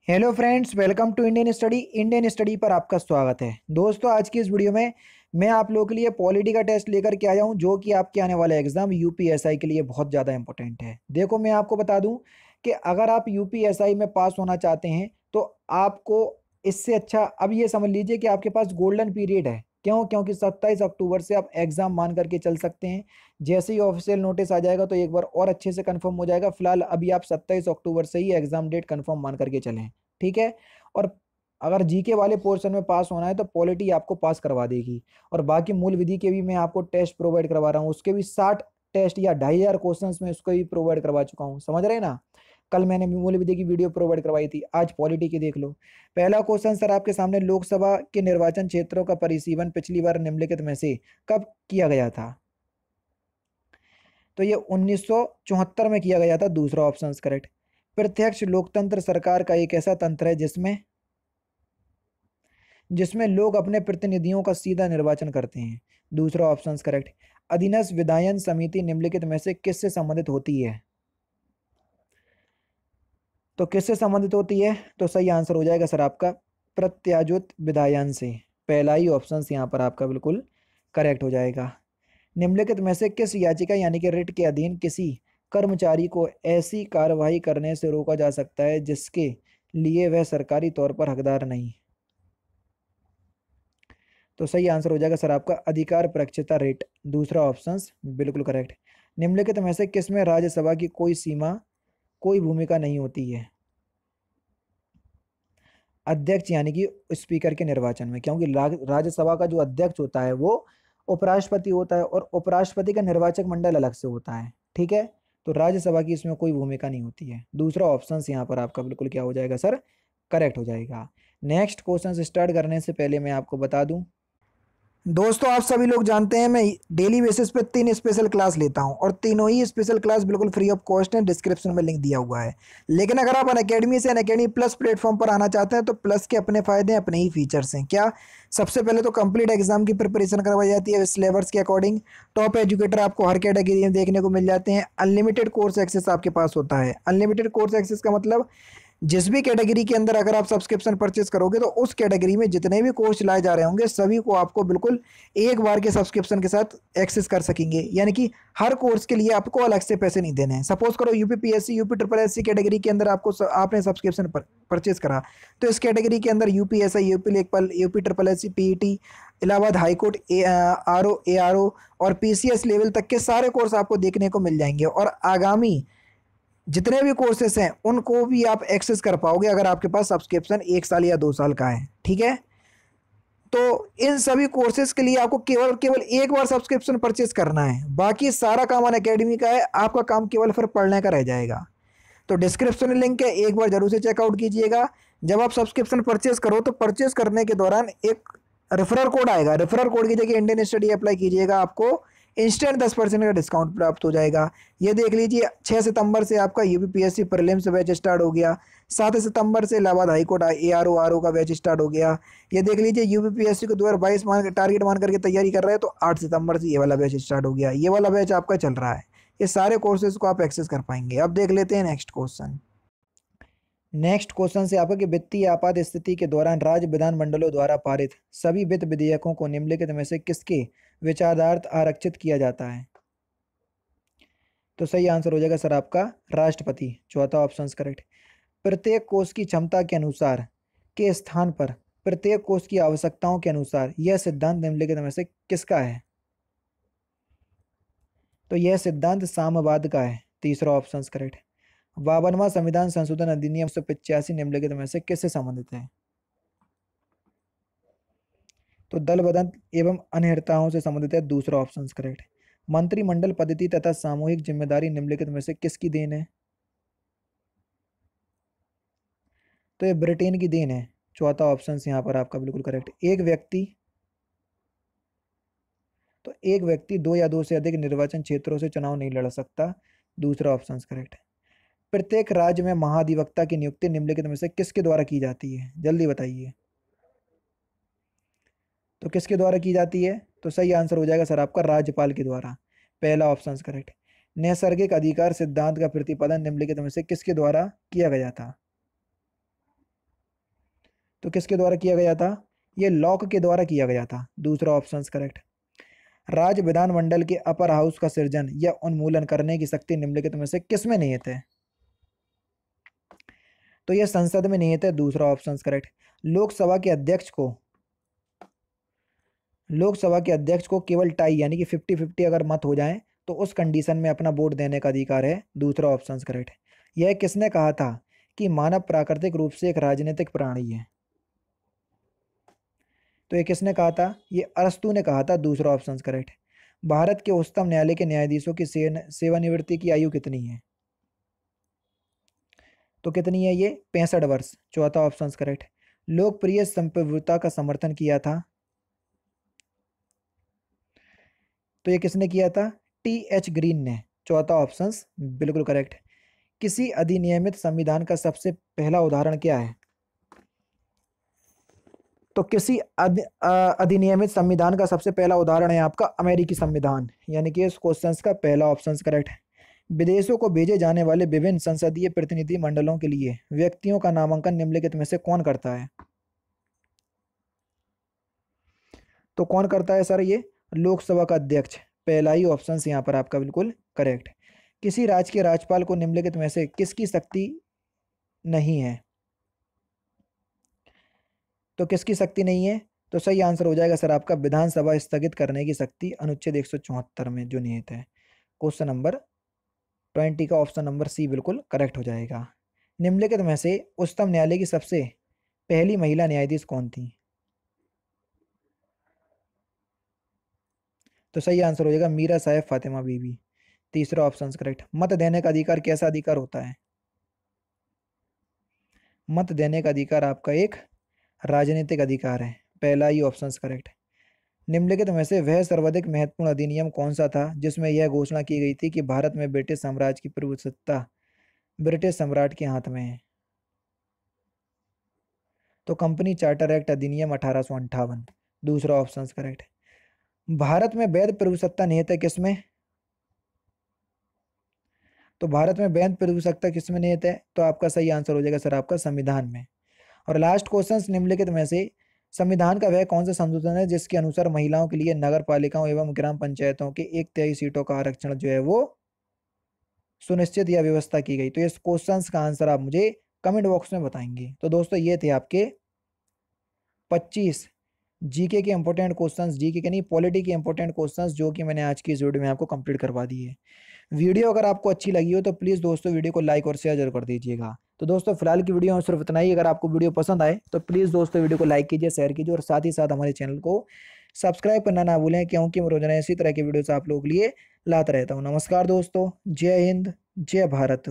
Hello friends, welcome to Indian study पर आपका स्वागत है। दोस्तों, आज की इस वीडियो में मैं आप लोगों के लिए पॉलिटी का टेस्ट लेकर के आया हूं, जो कि आपके आने वाले एग्जाम यूपीएसआई के लिए बहुत ज़्यादा इंपॉर्टेंट है। देखो, मैं आपको बता दूं कि अगर आप यूपीएसआई में पास होना चाहते हैं तो आपको इससे अच्छा अब ये समझ लीजिए कि आपके पास गोल्डन पीरियड है। क्यों? क्योंकि 27 अक्टूबर से आप एग्ज़ाम मान करके चल सकते हैं। जैसे ही ऑफिशियल नोटिस आ जाएगा तो एक बार और अच्छे से कंफर्म हो जाएगा। फिलहाल अभी आप 27 अक्टूबर से ही एग्ज़ाम डेट कंफर्म मान करके चलें। ठीक है। और अगर जीके वाले पोर्शन में पास होना है तो पॉलिटी आपको पास करवा देगी। और बाकी मूल विधि के भी मैं आपको टेस्ट प्रोवाइड करवा रहा हूँ, उसके भी 60 टेस्ट या 2500 क्वेश्चंस में उसको भी प्रोवाइड करवा चुका हूँ। समझ रहे हैं ना? कल मैंने मूल विधि की वीडियो प्रोवाइड करवाई थी, आज पॉलिटी की देख लो। पहला क्वेश्चन सर आपके सामने, लोकसभा के निर्वाचन क्षेत्रों का परिसीमन पिछली बार निम्नलिखित में से कब किया गया था? तो ये 1974 में किया गया था। दूसरा ऑप्शन करेक्ट। प्रत्यक्ष लोकतंत्र सरकार का एक ऐसा तंत्र है जिसमें जिसमें लोग अपने प्रतिनिधियों का सीधा निर्वाचन करते हैं। दूसरा ऑप्शन करेक्ट। अधीनस्थ विधायन समिति निम्नलिखित में से किससे संबंधित होती है? तो किससे संबंधित होती है? तो सही आंसर हो जाएगा सर आपका प्रत्याजुत विधायन से। पहला ही ऑप्शन यहाँ पर आपका बिल्कुल करेक्ट हो जाएगा। निम्नलिखित में से किस याचिका यानी कि रिट के अधीन किसी कर्मचारी को ऐसी कार्रवाई करने से रोका जा सकता है जिसके लिए वह सरकारी तौर पर हकदार नहीं? तो सही आंसर हो जाएगा सर आपका अधिकार परीक्षिता रिट। दूसरा ऑप्शन बिल्कुल करेक्ट। निम्नलिखित में से किसमें राज्यसभा की कोई भूमिका नहीं होती है? अध्यक्ष यानी कि स्पीकर के निर्वाचन में, क्योंकि राज्यसभा का जो अध्यक्ष होता है वो उपराष्ट्रपति होता है और उपराष्ट्रपति का निर्वाचक मंडल अलग से होता है। ठीक है। तो राज्यसभा की इसमें कोई भूमिका नहीं होती है। दूसरा ऑप्शन यहाँ पर आपका बिल्कुल क्या हो जाएगा सर? करेक्ट हो जाएगा। नेक्स्ट क्वेश्चन स्टार्ट करने से पहले मैं आपको बता दूं, दोस्तों आप सभी लोग जानते हैं मैं डेली बेसिस पे 3 स्पेशल क्लास लेता हूं और तीनों ही स्पेशल क्लास बिल्कुल फ्री ऑफ कॉस्ट है। डिस्क्रिप्शन में लिंक दिया हुआ है। लेकिन अगर आप अनअकैडमी से अनअकैडमी प्लस प्लेटफॉर्म पर आना चाहते हैं तो प्लस के अपने फायदे हैं, अपने ही फीचर्स हैं। क्या? सबसे पहले तो कंप्लीट एग्जाम की प्रिपरेशन करवाई जाती है सिलेबस के अकॉर्डिंग। टॉप एजुकेटर आपको हर कैटेगरी में देखने को मिल जाते हैं। अनलिमिटेड कोर्स एक्सेस आपके पास होता है। अनलिमिटेड कोर्स एक्सेस का मतलब जिस भी कैटेगरी के अंदर अगर आप सब्सक्रिप्शन परचेस करोगे तो उस कैटेगरी में जितने भी कोर्स लाए जा रहे होंगे सभी को आपको बिल्कुल एक बार के सब्सक्रिप्शन के साथ एक्सेस कर सकेंगे। यानी कि हर कोर्स के लिए आपको अलग से पैसे नहीं देने हैं। सपोज करो UPPSC UP triple S C category के अंदर आपने सब्सक्रिप्शन परचेस करा, तो इस कैटेगरी के अंदर UPSI UP Lekhpal UP triple S C PET Allahabad high court R O और पीसीएस लेवल तक के सारे कोर्स आपको देखने को मिल जाएंगे। और आगामी जितने भी कोर्सेस हैं उनको भी आप एक्सेस कर पाओगे अगर आपके पास सब्सक्रिप्शन 1 साल या 2 साल का है। ठीक है। तो इन सभी कोर्सेज के लिए आपको केवल केवल एक बार सब्सक्रिप्शन परचेस करना है। बाकी सारा काम अन अकेडमी का है। आपका काम केवल फिर पढ़ने का रह जाएगा। तो डिस्क्रिप्शन में लिंक है, एक बार जरूर से चेकआउट कीजिएगा। जब आप सब्सक्रिप्शन परचेस करो तो परचेस करने के दौरान एक रेफरल कोड आएगा। रेफरल कोड की जगह इंडियन स्टडी अप्लाई कीजिएगा, आपको इंस्टेंट 10% का डिस्काउंट प्राप्त हो जाएगा। ये देख लीजिए, 6 सितंबर से आपका यूपीपीएससी प्रीलिम्स बैच स्टार्ट हो गया। 7 सितंबर से इलाहाबाद हाईकोर्ट ARO का बैच स्टार्ट हो गया। ये देख लीजिए, यूपीपीएससी को 2022 टारगेट मान करके तैयारी कर रहे हैं तो 8 सितंबर से ये वाला बैच स्टार्ट हो गया। ये वाला बैच आपका चल रहा है। ये सारे कोर्सेज को आप एक्सेस कर पाएंगे। अब देख लेते हैं नेक्स्ट क्वेश्चन। नेक्स्ट क्वेश्चन से आपका कि वित्तीय आपात स्थिति के दौरान राज्य विधानमंडलों द्वारा पारित सभी वित्त विधेयकों को निम्नलिखित में से किसके विचारार्थ आरक्षित किया जाता है? तो सही आंसर हो जाएगा सर आपका राष्ट्रपति। चौथा ऑप्शन करेक्ट। प्रत्येक कोष की क्षमता के अनुसार के स्थान पर प्रत्येक कोष की आवश्यकताओं के अनुसार यह सिद्धांत निम्नलिखित में से किसका है? तो यह सिद्धांत साम्यवाद का है। तीसरा ऑप्शन करेक्ट। 52वां संविधान संशोधन अधिनियम 1985 निम्नलिखित में से किससे संबंधित है? तो दल बदल एवं अनर्हताओं से संबंधित है। दूसरा ऑप्शन करेक्ट। मंत्रिमंडल पद्धति तथा सामूहिक जिम्मेदारी निम्नलिखित में से किसकी देन है? तो ये ब्रिटेन की देन है। चौथा ऑप्शन यहाँ पर आपका बिल्कुल करेक्ट। एक व्यक्ति दो या दो से अधिक निर्वाचन क्षेत्रों से चुनाव नहीं लड़ सकता। दूसरा ऑप्शन करेक्ट। प्रत्येक राज्य में महाधिवक्ता की नियुक्ति निम्नलिखित में से किसके द्वारा की जाती है? जल्दी बताइए। तो किसके द्वारा की जाती है? तो सही आंसर हो जाएगा सर आपका राज्यपाल के द्वारा। पहला ऑप्शन करेक्ट। नैसर्गिक अधिकार सिद्धांत का प्रतिपादन निम्नलिखित में से किसके द्वारा किया गया था? तो किसके द्वारा किया गया था? ये लॉक के द्वारा किया गया था। दूसरा ऑप्शन करेक्ट। राज्य विधानमंडल के अपर हाउस का सृजन या उन्मूलन करने की शक्ति निम्नलिखित में से किसमें निहित है? तो यह संसद में निहित है। दूसरा ऑप्शन करेक्ट। लोकसभा के अध्यक्ष को केवल टाई यानी कि 50-50 अगर मत हो जाए तो उस कंडीशन में अपना वोट देने का अधिकार है। दूसरा ऑप्शन करेक्ट। यह किसने कहा था कि मानव प्राकृतिक रूप से एक राजनीतिक प्राणी है? तो ये किसने कहा था? ये अरस्तू ने कहा था। दूसरा ऑप्शन करेक्ट। भारत के उच्चतम न्यायालय के न्यायाधीशों की सेवानिवृत्ति की आयु कितनी है? तो कितनी है ये? 65 वर्ष। चौथा ऑप्शन करेक्ट। लोकप्रिय संप्रभुता का समर्थन किया था? तो ये किसने किया था? टी.एच. ग्रीन ने। चौथा ऑप्शन बिल्कुल करेक्ट। किसी अधिनियमित संविधान का सबसे पहला उदाहरण क्या है? तो किसी अधिनियमित संविधान का सबसे पहला उदाहरण है आपका अमेरिकी संविधान, यानी कि इस क्वेश्चन का पहला ऑप्शन करेक्ट है। विदेशों को भेजे जाने वाले विभिन्न संसदीय प्रतिनिधि मंडलों के लिए व्यक्तियों का नामांकन निम्नलिखित में से कौन करता है? तो कौन करता है सर? ये लोकसभा का अध्यक्ष। पहला ही ऑप्शन यहाँ पर आपका बिल्कुल करेक्ट। किसी राज्य के राज्यपाल को निम्नलिखित में से किसकी शक्ति नहीं है? तो किसकी शक्ति नहीं है? तो सही आंसर हो जाएगा सर आपका विधानसभा स्थगित करने की शक्ति अनुच्छेद 174 में जो निहित है। क्वेश्चन नंबर 20 का ऑप्शन नंबर सी बिल्कुल करेक्ट हो जाएगा। निम्नलिखित में से उच्चतम न्यायालय की सबसे पहली महिला न्यायाधीश कौन थी? तो सही आंसर हो जाएगा मीरा साहेब फातिमा बीबी। तीसरा ऑप्शन करेक्ट। मत देने का अधिकार कैसा अधिकार होता है? मत देने का अधिकार आपका एक राजनीतिक अधिकार है। पहला ही ऑप्शन करेक्ट। निम्नलिखित में से वह सर्वाधिक महत्वपूर्ण अधिनियम कौन सा था जिसमें यह घोषणा की गई थी कि भारत में ब्रिटिश साम्राज्य की प्रभुसत्ता ब्रिटिश सम्राट के हाथ में है? तो कंपनी चार्टर एक्ट अधिनियम 1858। दूसरा ऑप्शन करेक्ट। भारत में वैध प्रभुसत्ता निहित है किसमें? तो भारत में वैध प्रभुसत्ता किसमें निहित है? तो आपका सही आंसर हो जाएगा सर आपका संविधान में। और लास्ट क्वेश्चन निम्नलिखित में से संविधान का वह कौन सा संशोधन है जिसके अनुसार महिलाओं के लिए नगर पालिकाओं एवं ग्राम पंचायतों के 1/3 सीटों का आरक्षण जो है वो सुनिश्चित या व्यवस्था की गई? तो इस क्वेश्चन का आंसर आप मुझे कमेंट बॉक्स में बताएंगे। तो दोस्तों ये थे आपके 25 जीके के इंपॉर्टेंट क्वेश्चंस, जीके के नहीं पॉलिटी के इंपॉर्टेंट क्वेश्चंस जो कि मैंने आज की इस वीडियो में आपको कंप्लीट करवा दी है। वीडियो अगर आपको अच्छी लगी हो तो प्लीज़ दोस्तों वीडियो को लाइक और शेयर जरूर कर दीजिएगा। तो दोस्तों फिलहाल की वीडियो में सिर्फ इतना ही। अगर आपको वीडियो पसंद आए तो प्लीज़ दोस्तों वीडियो को लाइक कीजिए, शेयर कीजिए और साथ ही साथ हमारे चैनल को सब्सक्राइब करना ना भूलें, क्योंकि मैं रोजाना इसी तरह की वीडियोस आप लोगों के लिए लाता रहता हूँ। नमस्कार दोस्तों, जय हिंद, जय भारत।